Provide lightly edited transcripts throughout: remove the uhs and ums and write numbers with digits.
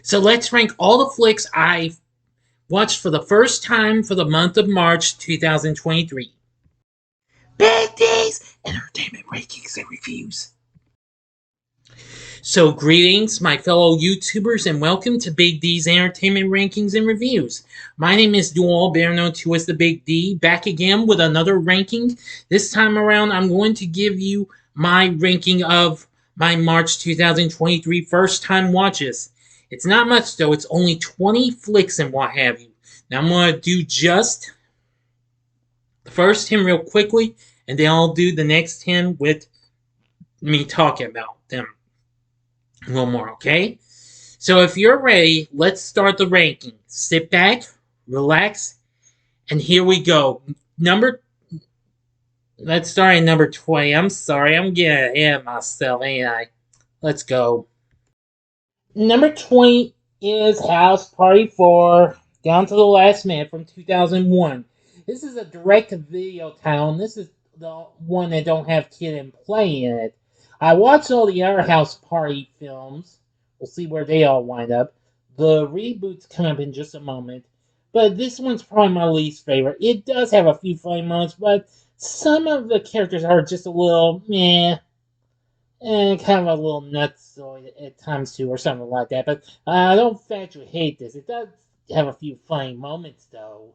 So let's rank all the flicks I've watched for the first time for the month of March 2023. Big D's Entertainment Rankings and Reviews. So greetings, my fellow YouTubers, and welcome to Big D's Entertainment Rankings and Reviews. My name is Dual, better known to as the Big D, back again with another ranking. This time around, I'm going to give you my ranking of my March 2023 first-time watches. It's not much, though. It's only 20 flicks and what have you. Now, I'm going to do just the first 10 real quickly, and then I'll do the next 10 with me talking about them a little more, okay? So if you're ready, let's start the ranking. Sit back, relax, and here we go. Let's start at number 20. I'm sorry, I'm getting ahead of myself, ain't I? Let's go. Number 20 is House Party 4, Down to the Last Man from 2001. This is a direct-to-video title, and this is the one that don't have Kid and Play in it. I watched all the other House Party films. We'll see where they all wind up. The reboots come up in just a moment. But this one's probably my least favorite. It does have a few funny moments, but some of the characters are just a little meh. And kind of a little nuts at times too, or something like that. But I don't factually hate this. It does have a few funny moments, though.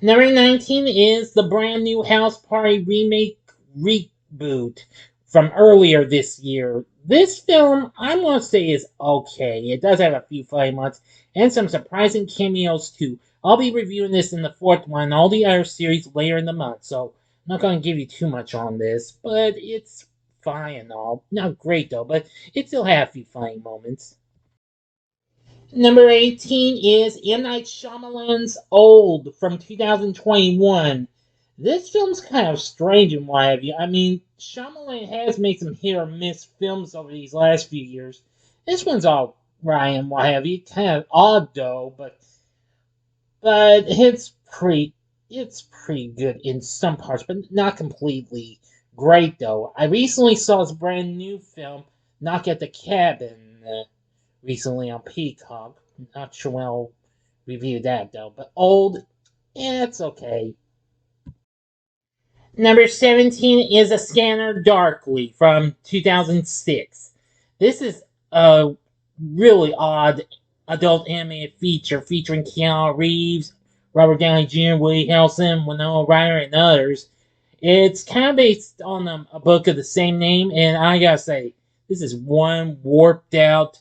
Number 19 is the brand new House Party remake reboot from earlier this year. This film, I'm going to say, is okay. It does have a few funny moments and some surprising cameos, too. I'll be reviewing this in the fourth one and all the other series later in the month, so I'm not going to give you too much on this, but it's fine and all. Not great, though, but it still has a few funny moments. Number 18 is M. Night Shyamalan's Old from 2021. This film's kind of strange and what have you. I mean, Shyamalan has made some hit or miss films over these last few years. This one's all right and what have you. Kind of odd though, but it's pretty good in some parts, but not completely great though. I recently saw his brand new film, Knock at the Cabin, recently on Peacock. Not sure when I'll review that though, but Old, it's okay. Number 17 is A Scanner Darkly from 2006. This is a really odd adult animated feature featuring Keanu Reeves, Robert Downey Jr., Woody Harrelson, Winona Ryder, and others. It's kind of based on a book of the same name, and I gotta say, this is one warped out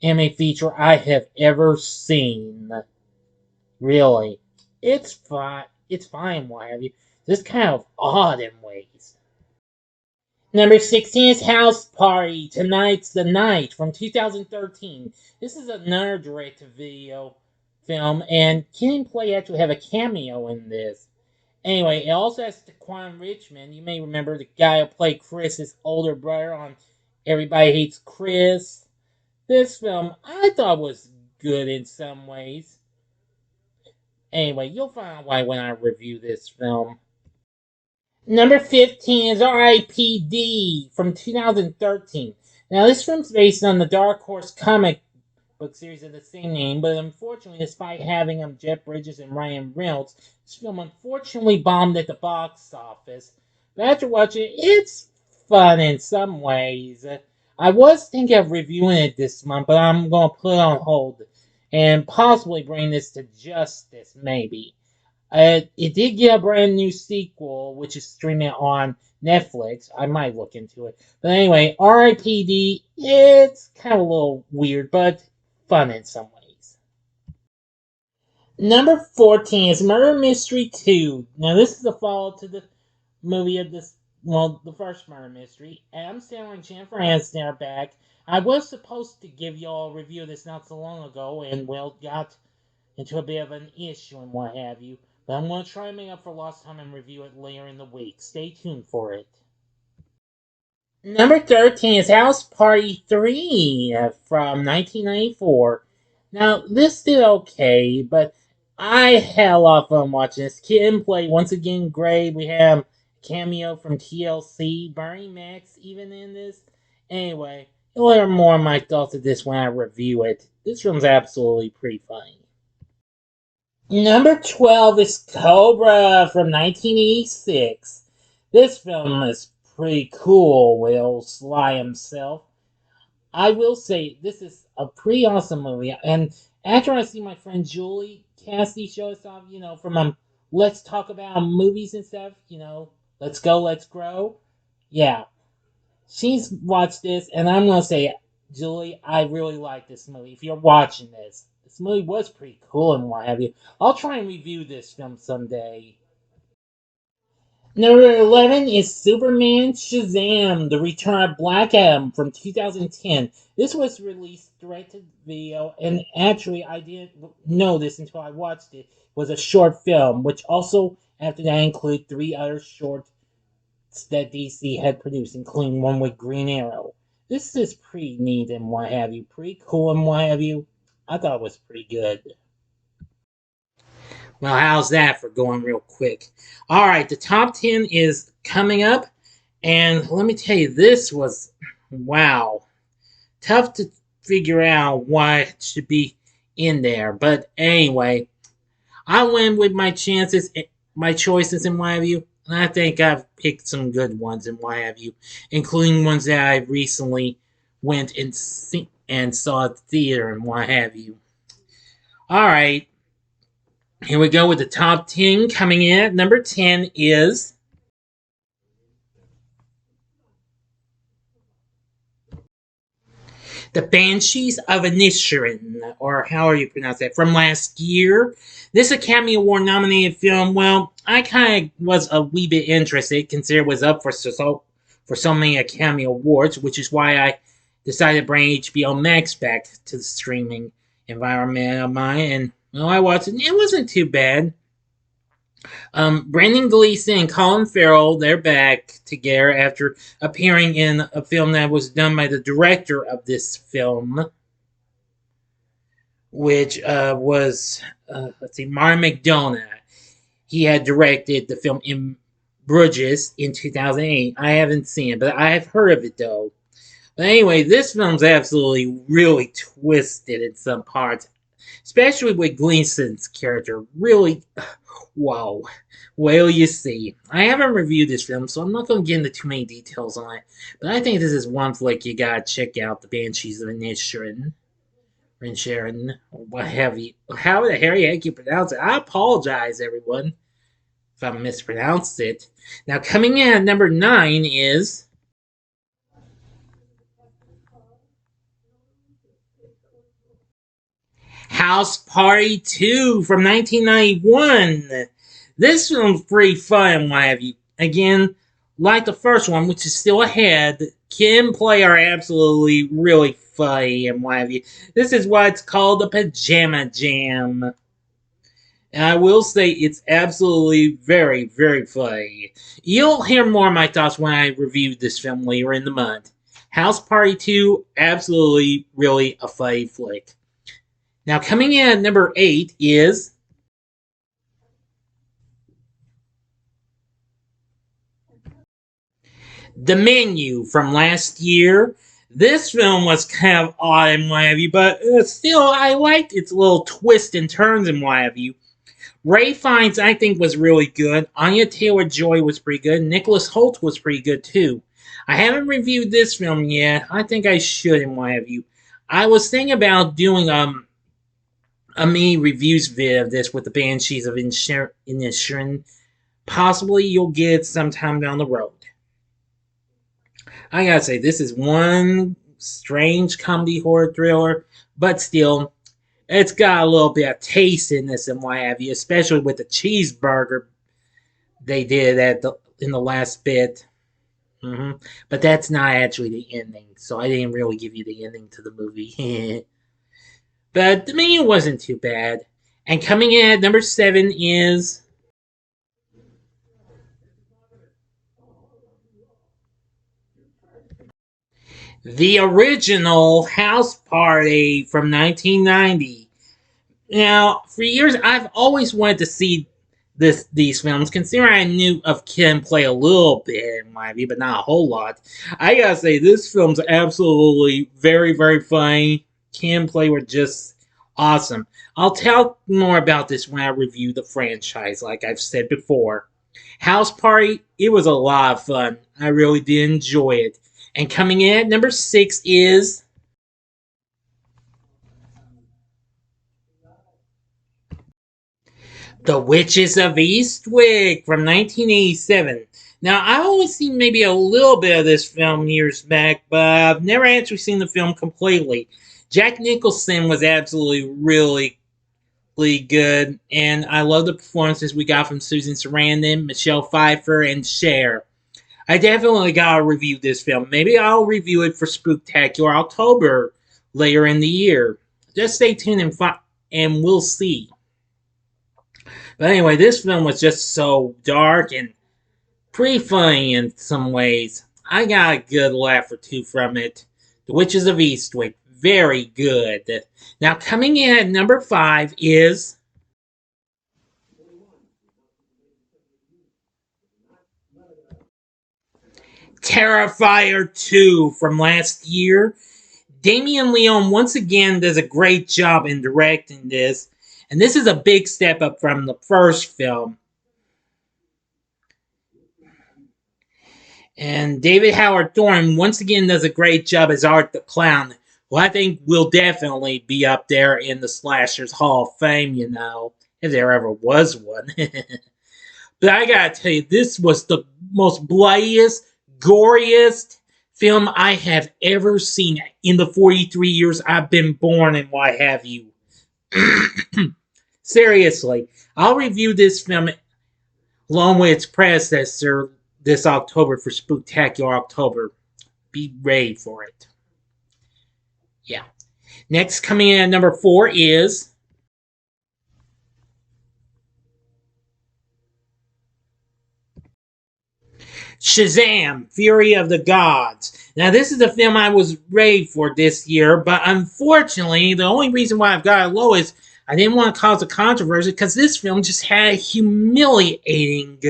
anime feature I have ever seen. Really. It's fine. It's fine, what have you. Just kind of odd in ways. Number 16 is House Party, Tonight's the Night from 2013. This is another direct-to-video film, and Kid and Play actually have a cameo in this. Anyway, it also has Taquan Richmond. You may remember the guy who played Chris's older brother on Everybody Hates Chris. This film, I thought was good in some ways. Anyway, you'll find out why when I review this film. Number 15 is R.I.P.D. from 2013. Now, this film's based on the Dark Horse comic book series of the same name, but unfortunately, despite having Jeff Bridges and Ryan Reynolds, this film unfortunately bombed at the box office. But after watching it, it's fun in some ways. I was thinking of reviewing it this month, but I'm going to put it on hold and possibly bring this to justice, maybe. It did get a brand new sequel, which is streaming on Netflix. I might look into it. But anyway, R.I.P.D., it's kind of a little weird, but fun in some ways. Number 14 is Murder Mystery 2. Now, this is the follow-up to the movie of this, well, the first Murder Mystery. Adam Sandler and Jennifer Aniston are back. I was supposed to give y'all a review of this not so long ago, and, well, got into a bit of an issue and what have you. But I'm going to try and make up for lost time and review it later in the week. Stay tuned for it. Number 13 is House Party 3 from 1994. Now, this did okay, but I had a lot of fun watching this. Kid and Play, once again, great. We have a cameo from TLC. Bernie Mac's even in this. Anyway, You'll learn more of my thoughts of this when I review it. This film's absolutely pretty funny. Number 12 is Cobra from 1986. This film is pretty cool, Will Sly himself. I will say, this is a pretty awesome movie. And after I see my friend Julie Cassidy show us off, from Let's Talk About Movies and stuff, Let's Go, Let's Grow. Yeah, she's watched this, and I'm going to say, Julie, I really like this movie. If you're watching this movie was pretty cool and what have you. I'll try and review this film someday. Number 11 is Superman Shazam, The Return of Black Adam from 2010. This was released direct to video, and actually, I didn't know this until I watched it. It was a short film, which also, after that, included 3 other shorts that DC had produced, including one with Green Arrow. This is pretty neat and what have you. Pretty cool and what have you. I thought it was pretty good. Well, how's that for going real quick? All right, the top 10 is coming up. And let me tell you, this was, wow, tough to figure out why it should be in there. But anyway, I went with my chances, my choices, and what have you. And I think I've picked some good ones and what have you, including ones that I recently went and saw at the theater and what have you. All right, here we go with the top 10. Coming in at number 10 is the Banshees of Inisherin, or however you pronounce that, from last year. This Academy Award nominated film, well, I kind of was a wee bit interested, considering it was up for so many Academy Awards, which is why I decided to bring HBO Max back to the streaming environment of mine, and well, I watched it, and it wasn't too bad. Brendan Gleeson and Colin Farrell, they're back together after appearing in a film that was done by the director of this film, which was, let's see, Martin McDonagh. He had directed the film in Bruges in 2008. I haven't seen it, but I have heard of it, though. But anyway, this film's absolutely really twisted in some parts, especially with Gleason's character. Really, wow. Well, you see, I haven't reviewed this film, so I'm not going to get into too many details on it. But I think this is one flick you gotta check out: The Banshees of Inisherin, or what have you. How the heck you pronounce it? I apologize, everyone, if I mispronounced it. Now, coming in at number 9 is House Party 2 from 1991. This film's pretty fun, what have you. Again, like the first one, which is still ahead, Kid and Play are absolutely really funny and what have you. This is why it's called the Pajama Jam. And I will say it's absolutely very, very funny. You'll hear more of my thoughts when I review this film later in the month. House Party 2, absolutely, really a funny flick. Now, coming in at number 8 is The Menu from last year. This film was kind of odd and what have you, but still, I liked its little twists and turns and what have you. Ray Fiennes, I think, was really good. Anya Taylor-Joy was pretty good. Nicholas Hoult was pretty good, too. I haven't reviewed this film yet. I think I should and what have you. I was thinking about doing a mini reviews video of this with the Banshees of Inisherin. Possibly you'll get it sometime down the road. I gotta say, this is one strange comedy horror thriller, but still, it's got a little bit of taste in this and what have you, especially with the cheeseburger they did in the last bit. But that's not actually the ending, so I didn't really give you the ending to the movie. But the menu wasn't too bad. And coming in at number 7 is the original House Party from 1990. Now, for years, I've always wanted to see these films, considering I knew of Kid and Play a little bit in my view, but not a whole lot. I gotta say, this film's absolutely very, very funny. Kid and Play were just awesome. I'll tell more about this when I review the franchise, like I've said before. House Party, it was a lot of fun. I really did enjoy it. And coming in at number 6 is The Witches of Eastwick from 1987. Now, I've only seen maybe a little bit of this film years back, but I've never actually seen the film completely. Jack Nicholson was absolutely really good, and I love the performances we got from Susan Sarandon, Michelle Pfeiffer, and Cher. I definitely gotta review this film. Maybe I'll review it for Spooktacular October later in the year. Just stay tuned and we'll see. But anyway, this film was just so dark and pretty funny in some ways. I got a good laugh or two from it. The Witches of Eastwick, very good. Now, coming in at number 5 is Terrifier 2 from last year. Damien Leone once again does a great job in directing this, and this is a big step up from the first film. And David Howard Thorne once again does a great job as Art the Clown, who I think will definitely be up there in the Slashers Hall of Fame, you know, if there ever was one. But I gotta tell you, this was the most bloodiest, goriest film I have ever seen in the 43 years I've been born and what have you. Seriously, I'll review this film along with its predecessor this October for Spooktacular October. Be ready for it. Yeah. Next, coming in at number 4 is Shazam! Fury of the Gods. Now, this is a film I was ready for this year, but unfortunately, the only reason why I've got it low is I didn't want to cause a controversy because this film just had a humiliating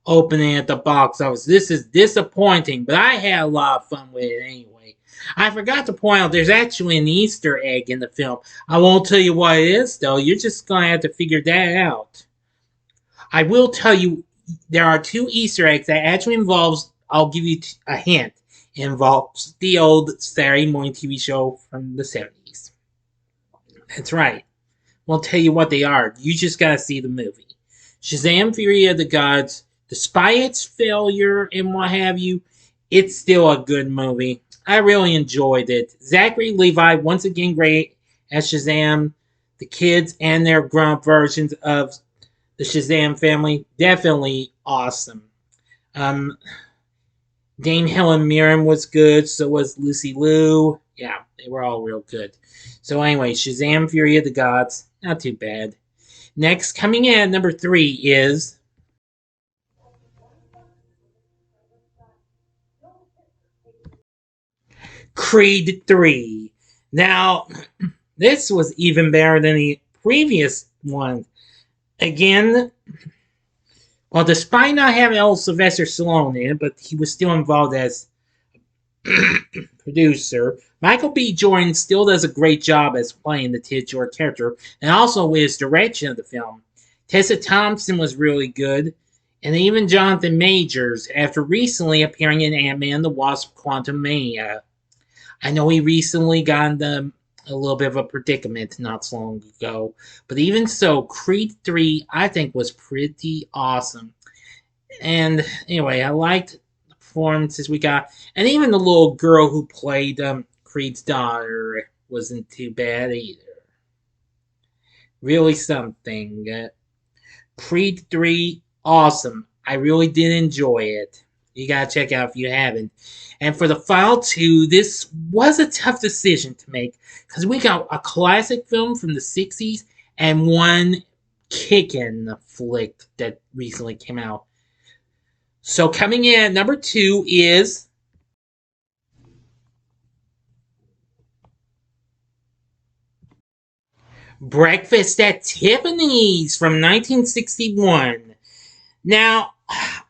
opening at the box office. This is disappointing, but I had a lot of fun with it anyway. I forgot to point out there's actually an Easter egg in the film. I won't tell you what it is, though. You're just going to have to figure that out. I will tell you there are 2 Easter eggs that actually involves, I'll give you a hint, it involves the old Saturday morning TV show from the 70s. That's right. Won't tell you what they are. You just gotta see the movie. Shazam! Fury of the Gods, despite its failure and what have you, it's still a good movie. I really enjoyed it. Zachary Levi, once again great as Shazam. The kids and their grown-up versions of the Shazam family, definitely awesome. Dame Helen Mirren was good, so was Lucy Liu. Yeah, they were all real good. So anyway, Shazam! Fury of the Gods, not too bad. Next, coming in at number 3 is Creed 3. Now, this was even better than the previous one. Again, well, despite not having old Sylvester Stallone in it, but he was still involved as producer. Michael B. Jordan still does a great job as playing the titular character, and also with his direction of the film. Tessa Thompson was really good, and even Jonathan Majors, after recently appearing in Ant-Man and the Wasp: Quantumania. I know he recently got into a little bit of a predicament not so long ago, but even so, Creed 3 I think was pretty awesome. And anyway, I liked the performances we got, and even the little girl who played Creed's daughter wasn't too bad either. Really something. Creed 3, awesome. I really did enjoy it. You gotta check out if you haven't. And for the final 2, this was a tough decision to make because we got a classic film from the 60s and one kickin' flick that recently came out. So coming in at number 2 is Breakfast at Tiffany's from 1961. Now,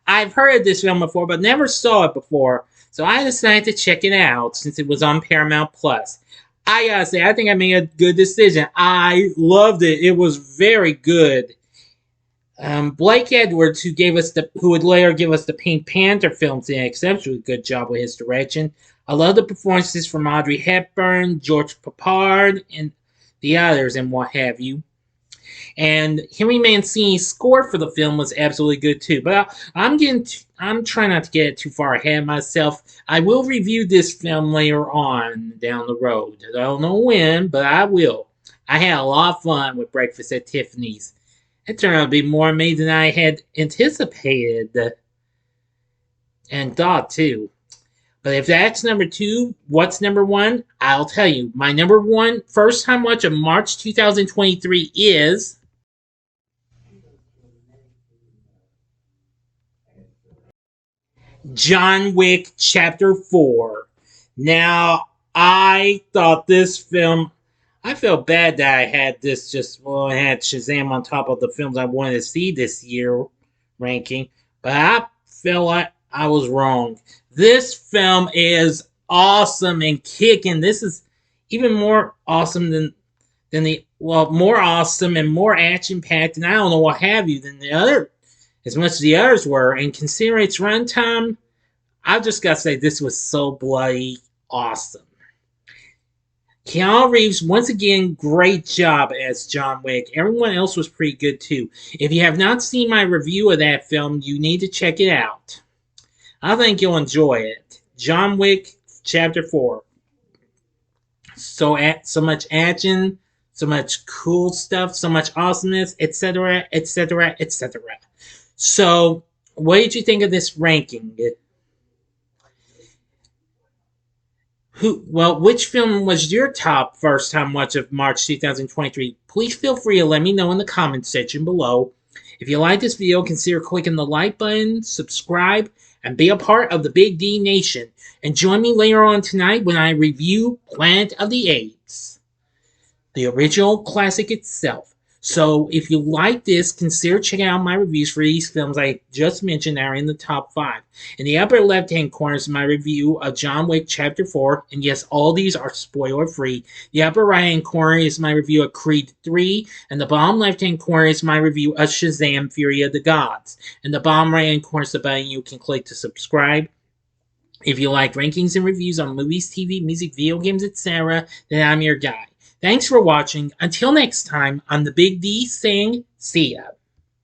I've heard of this film before, but never saw it before, so I decided to check it out since it was on Paramount Plus. I gotta say, I think I made a good decision. I loved it. It was very good. Blake Edwards, who would later give us the Pink Panther films, did an exceptionally good job with his direction. I love the performances from Audrey Hepburn, George Papard, and the others, and what have you. And Henry Mancini's score for the film was absolutely good too. But I'm trying not to get too far ahead of myself. I will review this film later on down the road. I don't know when, but I will. I had a lot of fun with Breakfast at Tiffany's. It turned out to be more amazing than I had anticipated and thought too. But if that's number 2, what's number 1? I'll tell you. My number 1 first time watch of March 2023 is John Wick Chapter 4. Now, I thought this film, I felt bad that I had I had Shazam on top of the films I wanted to see this year ranking, but I felt like I was wrong. This film is awesome and kicking. This is even more awesome more awesome and more action packed, and I don't know what have you than as much as the others were. And considering its runtime, I've just got to say this was so bloody awesome. Keanu Reeves, once again, great job as John Wick. Everyone else was pretty good too. If you have not seen my review of that film, you need to check it out. I think you'll enjoy it. John Wick Chapter 4. So much action, so much cool stuff, so much awesomeness, etc., etc., etc. So, what did you think of this ranking? Which film was your top first time watch of March 2023? Please feel free to let me know in the comments section below. If you like this video, consider clicking the like button, subscribe, and be a part of the Big D Nation. And join me later on tonight when I review Planet of the Apes, the original classic itself. So if you like this, consider checking out my reviews for these films I just mentioned that are in the top 5. In the upper left-hand corner is my review of John Wick Chapter 4, and yes, all these are spoiler-free. The upper right-hand corner is my review of Creed 3, and the bottom left-hand corner is my review of Shazam! Fury of the Gods. And the bottom right-hand corner is the button you can click to subscribe. If you like rankings and reviews on movies, TV, music, video games, etc., then I'm your guy. Thanks for watching. Until next time, I'm the Big D saying, see ya.